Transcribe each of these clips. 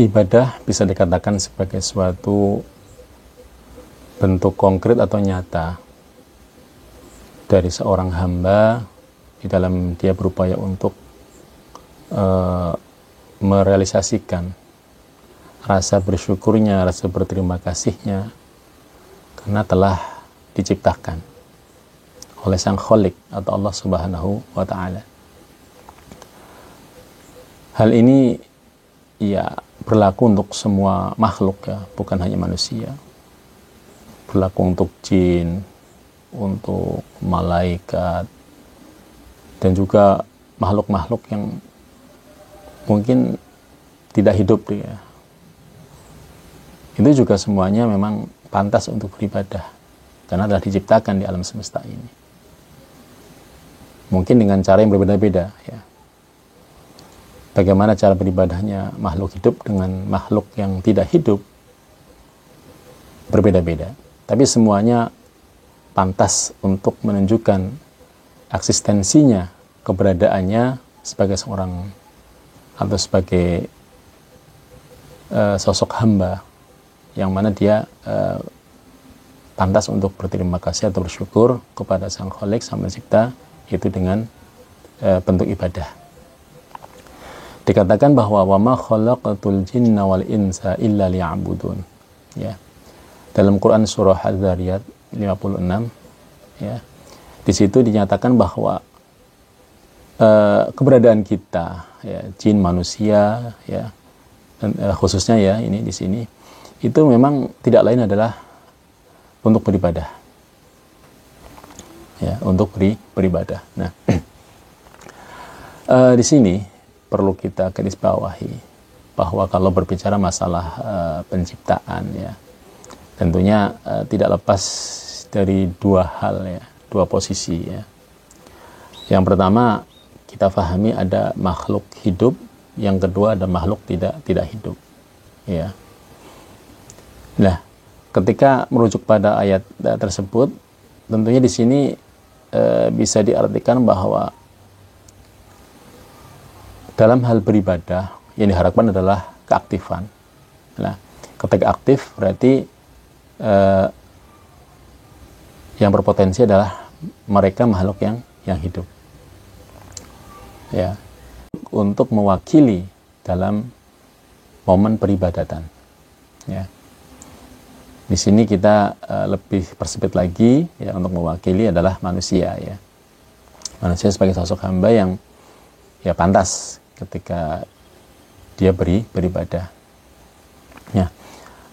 Ibadah bisa dikatakan sebagai suatu bentuk konkret atau nyata dari seorang hamba di dalam dia berupaya untuk merealisasikan rasa bersyukurnya, rasa berterima kasihnya karena telah diciptakan oleh Sang Khalik atau Allah Subhanahu wa Ta'ala. Hal ini ya berlaku untuk semua makhluk, ya, bukan hanya manusia. Berlaku untuk jin, untuk malaikat, dan juga makhluk-makhluk yang mungkin tidak hidup, ya. Itu juga semuanya memang pantas untuk beribadah karena telah diciptakan di alam semesta ini. Mungkin dengan cara yang berbeda-beda, ya. Bagaimana cara beribadahnya makhluk hidup dengan makhluk yang tidak hidup berbeda-beda. Tapi semuanya pantas untuk menunjukkan eksistensinya, keberadaannya sebagai seorang atau sebagai sosok hamba yang mana dia pantas untuk berterima kasih atau bersyukur kepada Sang Khalik, Sang Pencipta, itu dengan bentuk ibadah. Dikatakan bahwa wa ma khalaqatul jinna wal insa illa liya'budun, ya. Dalam Quran surah Az-Zariyat 56, ya. Di situ dinyatakan bahwa keberadaan kita, ya, jin, manusia, ya, dan, khususnya ya ini di sini itu memang tidak lain adalah untuk beribadah, ya, untuk beribadah. Nah, di sini perlu kita garis bawahi bahwa kalau berbicara masalah penciptaan, ya, tentunya tidak lepas dari dua hal, ya, dua posisi, ya. Yang pertama kita pahami ada makhluk hidup, yang kedua ada makhluk tidak hidup, ya. Nah, ketika merujuk pada ayat tersebut, tentunya di sini bisa diartikan bahwa dalam hal beribadah yang diharapkan adalah keaktifan. Nah, ketika aktif berarti yang berpotensi adalah mereka makhluk yang hidup, ya, untuk mewakili dalam momen peribadatan, ya. Di sini kita lebih persempit lagi, ya, untuk mewakili adalah manusia, ya. Manusia sebagai sosok hamba yang ya pantas ketika dia beribadah. Ya,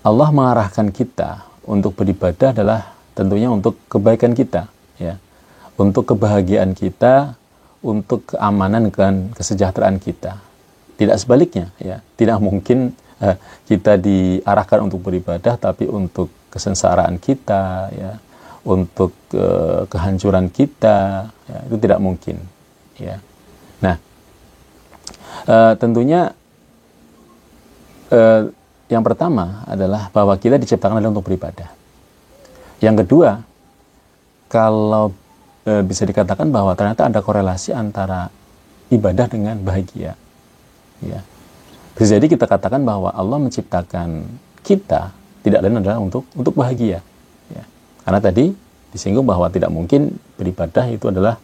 Allah mengarahkan kita untuk beribadah adalah tentunya untuk kebaikan kita, ya, untuk kebahagiaan kita, untuk keamanan dan kesejahteraan kita. Tidak sebaliknya, ya. Tidak mungkin kita diarahkan untuk beribadah tapi untuk kesengsaraan kita, ya, untuk kehancuran kita, ya, itu tidak mungkin, ya. Nah, tentunya yang pertama adalah bahwa kita diciptakan adalah untuk beribadah. Yang kedua, kalau bisa dikatakan bahwa ternyata ada korelasi antara ibadah dengan bahagia, ya. Bisa jadi kita katakan bahwa Allah menciptakan kita tidak lain adalah untuk bahagia, ya. Karena tadi disinggung bahwa tidak mungkin beribadah itu adalah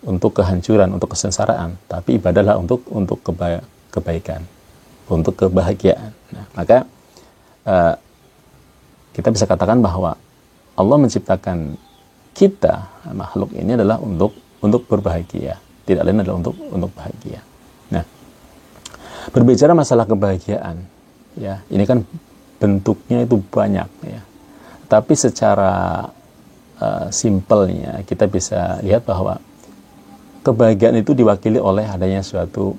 untuk kehancuran, untuk kesengsaraan, tapi ibadah adalah untuk kebaikan, untuk kebahagiaan. Nah, maka kita bisa katakan bahwa Allah menciptakan kita, makhluk ini adalah untuk berbahagia, tidak lain adalah untuk bahagia. Nah, berbicara masalah kebahagiaan, ya, ini kan bentuknya itu banyak, ya. Tapi secara simpelnya kita bisa lihat bahwa kebahagiaan itu diwakili oleh adanya suatu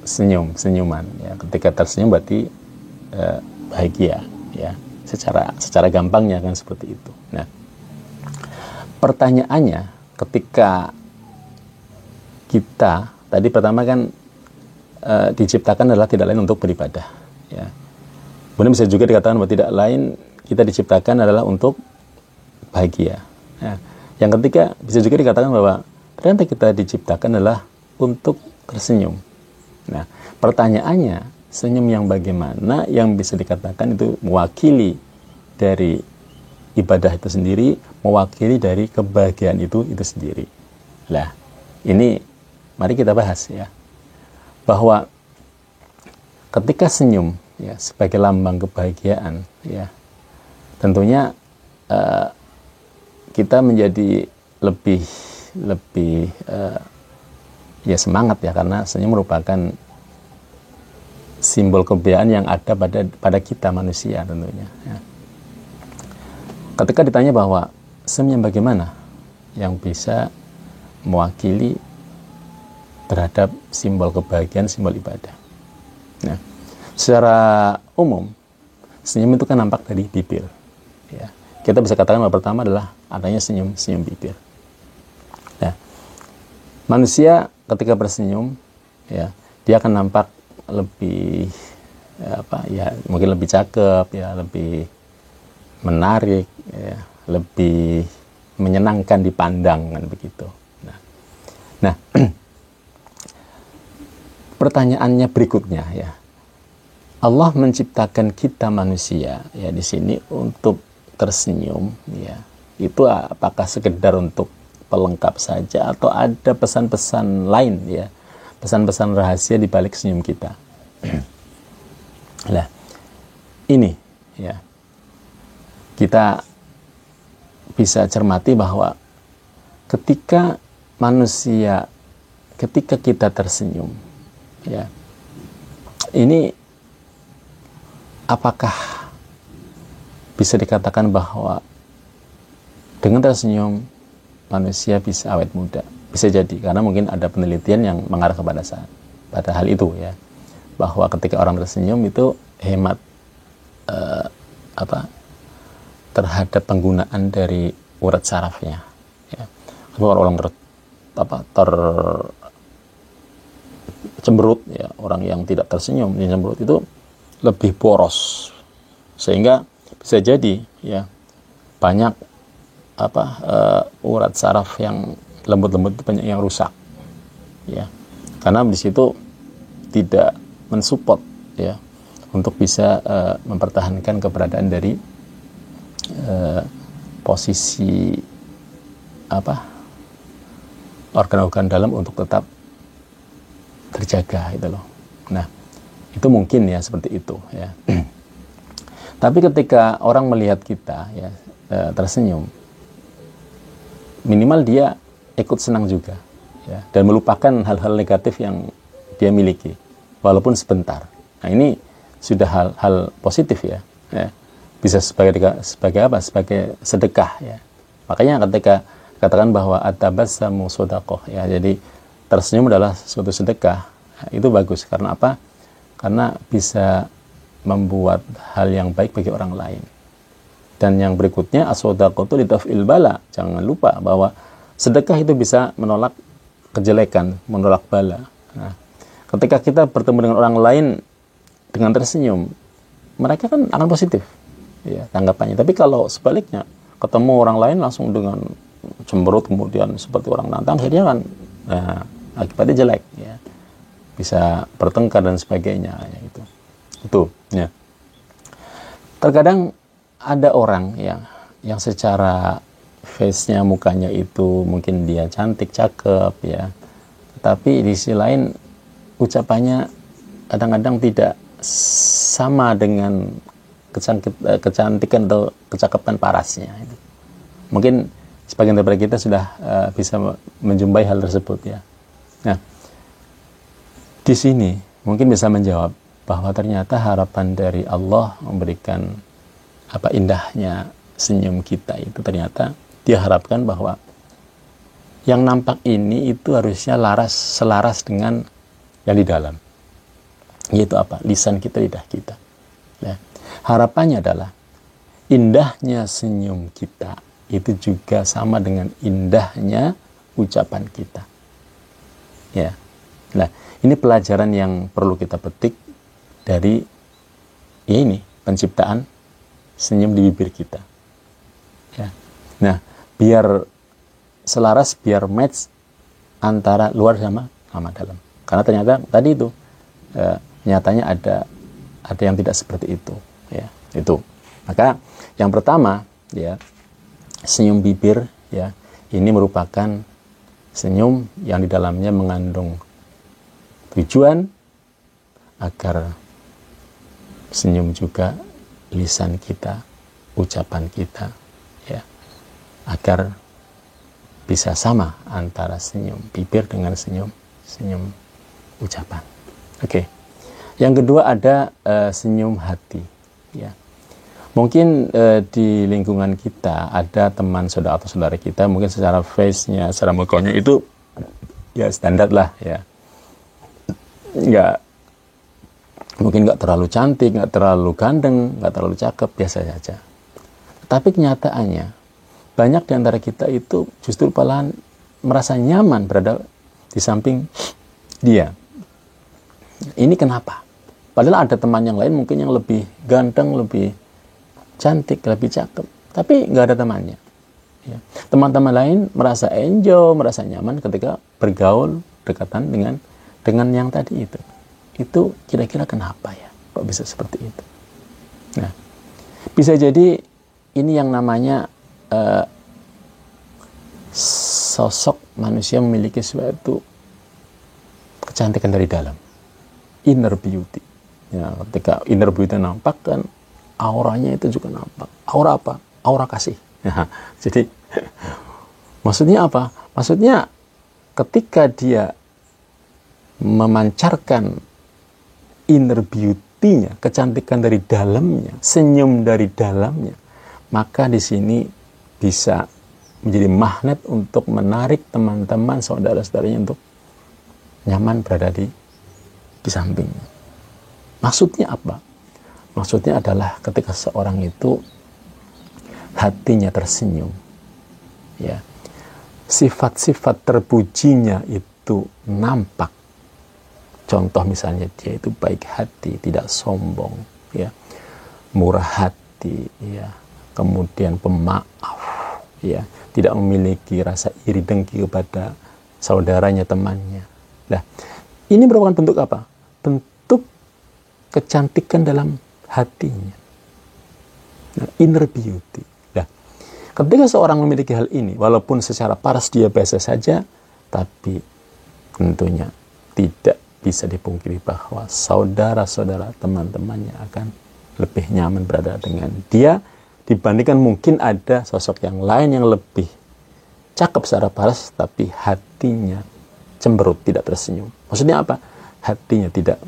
senyuman, ya. Ketika tersenyum berarti bahagia, ya. Secara gampangnya kan seperti itu. Nah, pertanyaannya ketika kita tadi pertama kan diciptakan adalah tidak lain untuk beribadah, ya. Kemudian bisa juga dikatakan bahwa tidak lain kita diciptakan adalah untuk bahagia. Nah, yang ketiga bisa juga dikatakan bahwa ternyata kita diciptakan adalah untuk tersenyum. Nah, pertanyaannya senyum yang bagaimana yang bisa dikatakan itu mewakili dari ibadah itu sendiri, mewakili dari kebahagiaan itu sendiri. Lah, ini mari kita bahas ya, bahwa ketika senyum ya sebagai lambang kebahagiaan ya, tentunya kita menjadi lebih ya semangat ya, karena senyum merupakan simbol kebahagiaan yang ada pada kita manusia tentunya ya. Ketika ditanya bahwa senyum bagaimana yang bisa mewakili terhadap simbol kebahagiaan, simbol ibadah. Nah, secara umum senyum itu kan nampak dari bibir ya. Kita bisa katakan bahwa pertama adalah adanya senyum bibir. Nah, manusia ketika bersenyum ya, dia akan nampak lebih mungkin lebih cakep ya, lebih menarik ya, lebih menyenangkan dipandang kan begitu. Nah, pertanyaannya berikutnya ya, Allah menciptakan kita manusia ya di sini untuk tersenyum ya, itu apakah sekedar untuk pelengkap saja atau ada pesan-pesan lain ya, pesan-pesan rahasia di balik senyum kita? Nah, ini ya, kita bisa cermati bahwa ketika kita tersenyum ya, ini apakah bisa dikatakan bahwa dengan tersenyum manusia bisa awet muda? Bisa jadi, karena mungkin ada penelitian yang mengarah pada hal itu ya, bahwa ketika orang tersenyum itu hemat terhadap penggunaan dari urat sarafnya ya. Kalau orang tercemberut ya, orang yang tidak tersenyum yang cemberut itu lebih boros, sehingga bisa jadi ya banyak urat saraf yang lembut-lembut itu banyak yang rusak ya, karena di situ tidak mensupport ya untuk bisa mempertahankan keberadaan dari posisi organ-organ dalam untuk tetap terjaga gitu loh. Nah, itu mungkin ya seperti itu ya. Tapi ketika orang melihat kita ya tersenyum, minimal dia ikut senang juga ya, dan melupakan hal-hal negatif yang dia miliki walaupun sebentar. Nah, ini sudah hal positif ya. Bisa sebagai apa? Sebagai sedekah ya. Makanya ketika katakan bahwa at-tabassamu shadaqah ya, jadi tersenyum adalah suatu sedekah. Nah, itu bagus karena apa? Karena bisa membuat hal yang baik bagi orang lain. Dan yang berikutnya as-shadaqatu litaf'il bala. Jangan lupa bahwa sedekah itu bisa menolak kejelekan, menolak bala. Nah, ketika kita bertemu dengan orang lain dengan tersenyum, mereka kan akan positif ya tanggapannya. Tapi kalau sebaliknya, ketemu orang lain langsung dengan cemberut, kemudian seperti orang nantang, akhirnya kan akibatnya jelek ya, bisa bertengkar dan sebagainya ya, itu ya. Terkadang ada orang yang secara face-nya, mukanya itu mungkin dia cantik, cakep ya, tetapi di sisi lain ucapannya kadang-kadang tidak sama dengan kecantikan atau kecakapan parasnya. Mungkin sebagian dari kita sudah bisa menjumpai hal tersebut ya. Nah, di sini mungkin bisa menjawab bahwa ternyata harapan dari Allah memberikan indahnya senyum kita itu, ternyata dia harapkan bahwa yang nampak ini itu harusnya selaras dengan yang di dalam, yaitu apa? Lisan kita, lidah kita. Nah, harapannya adalah indahnya senyum kita itu juga sama dengan indahnya ucapan kita. Ya. Nah, ini pelajaran yang perlu kita petik dari ini penciptaan senyum di bibir kita. Ya. Nah, biar selaras, biar match antara luar sama dalam. Karena ternyata tadi itu nyatanya ada yang tidak seperti itu, ya. Itu. Maka yang pertama, ya, senyum bibir, ya, ini merupakan senyum yang di dalamnya mengandung tujuan agar senyum juga lisan kita, ucapan kita, ya, agar bisa sama antara senyum bibir dengan senyum ucapan. Oke. Yang kedua ada senyum hati, ya. Mungkin di lingkungan kita ada teman saudara atau saudara kita, mungkin secara face-nya, secara mukanya itu ya standar lah, ya. Mungkin nggak terlalu cantik, nggak terlalu ganteng, nggak terlalu cakep, biasa saja. Tapi kenyataannya banyak di antara kita itu justru malahan merasa nyaman berada di samping dia. Ini kenapa? Padahal ada teman yang lain mungkin yang lebih ganteng, lebih cantik, lebih cakep, tapi nggak ada temannya. Ya. Teman-teman lain merasa enjoy, merasa nyaman ketika bergaul dekatan dengan yang tadi itu. Itu kira-kira kenapa ya? Kok bisa seperti itu? Nah, bisa jadi ini yang namanya sosok manusia memiliki suatu kecantikan dari dalam, inner beauty. Ya, ketika inner beauty nampak kan auranya itu juga nampak. Aura apa? Aura kasih. Ya, jadi maksudnya apa? Maksudnya ketika dia memancarkan inner beauty-nya, kecantikan dari dalamnya, senyum dari dalamnya, maka di sini bisa menjadi magnet untuk menarik teman-teman, saudara-saudaranya untuk nyaman berada di sampingnya. Maksudnya apa? Maksudnya adalah ketika seorang itu hatinya tersenyum, ya, sifat-sifat terpujinya itu nampak. Contoh misalnya dia itu baik hati, tidak sombong, ya, murah hati, ya, kemudian pemaaf, ya, tidak memiliki rasa iri dengki kepada saudaranya, temannya. Nah, ini merupakan bentuk apa? Bentuk kecantikan dalam hatinya. Nah, inner beauty. Nah, ketika seorang memiliki hal ini, walaupun secara paras dia biasa saja, tapi tentunya tidak bisa dipungkiri bahwa saudara-saudara, teman-temannya akan lebih nyaman berada dengan dia dibandingkan mungkin ada sosok yang lain yang lebih cakep secara paras tapi hatinya cemberut, tidak tersenyum. Maksudnya apa? Hatinya tidak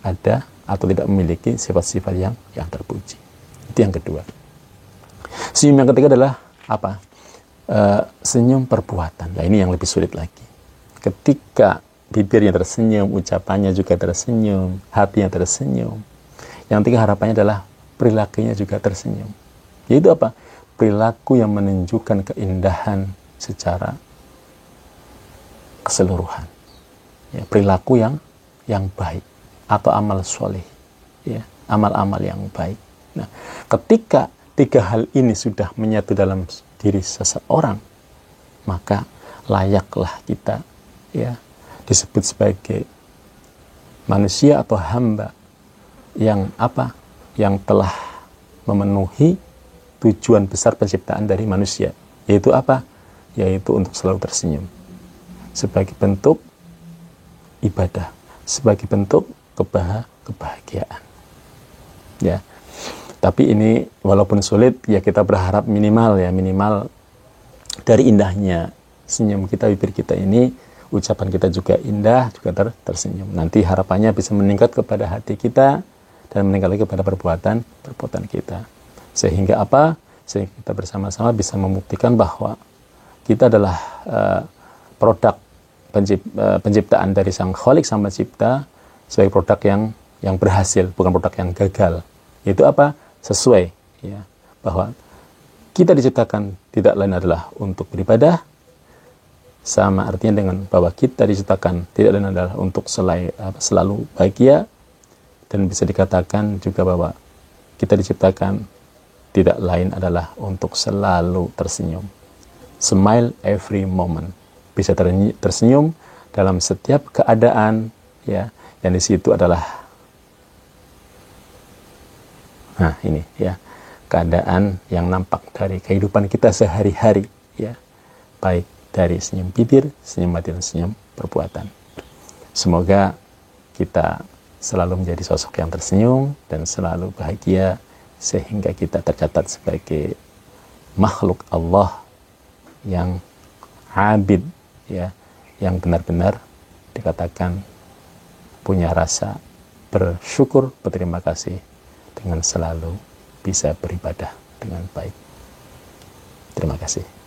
ada atau tidak memiliki sifat-sifat yang terpuji. Itu yang kedua. Senyum yang ketiga adalah apa? Senyum perbuatan. Nah, ini yang lebih sulit lagi. Ketika bibirnya tersenyum, ucapannya juga tersenyum, hatinya tersenyum. Yang ketiga harapannya adalah perilakunya juga tersenyum. Yaitu apa? Perilaku yang menunjukkan keindahan secara keseluruhan. Ya, perilaku yang baik atau amal soleh, ya, amal-amal yang baik. Nah, ketika tiga hal ini sudah menyatu dalam diri seseorang, maka layaklah kita, ya, disebut sebagai manusia atau hamba yang apa? Yang telah memenuhi tujuan besar penciptaan dari manusia, yaitu apa? Yaitu untuk selalu tersenyum sebagai bentuk ibadah, sebagai bentuk kebahagiaan. Ya. Tapi ini walaupun sulit, ya kita berharap minimal dari indahnya senyum kita, bibir kita ini, ucapan kita juga indah, juga tersenyum. Nanti harapannya bisa meningkat kepada hati kita dan meningkat lagi kepada perbuatan kita. Sehingga apa? Sehingga kita bersama-sama bisa membuktikan bahwa kita adalah produk penciptaan dari Sang Khalik, Sang Pencipta, sebagai produk yang berhasil, bukan produk yang gagal. Itu apa? Sesuai, ya, bahwa kita diciptakan tidak lain adalah untuk beribadah, sama artinya dengan bahwa kita diciptakan tidak lain adalah untuk selalu bahagia, dan bisa dikatakan juga bahwa kita diciptakan tidak lain adalah untuk selalu tersenyum. Smile every moment. Bisa tersenyum dalam setiap keadaan, ya. Dan di situ adalah Nah, ini ya, keadaan yang nampak dari kehidupan kita sehari-hari ya, baik dari senyum bibir, senyum hati, dan senyum perbuatan. Semoga kita selalu menjadi sosok yang tersenyum dan selalu bahagia, sehingga kita tercatat sebagai makhluk Allah yang abid ya, yang benar-benar dikatakan punya rasa bersyukur, berterima kasih, dengan selalu bisa beribadah dengan baik. Terima kasih.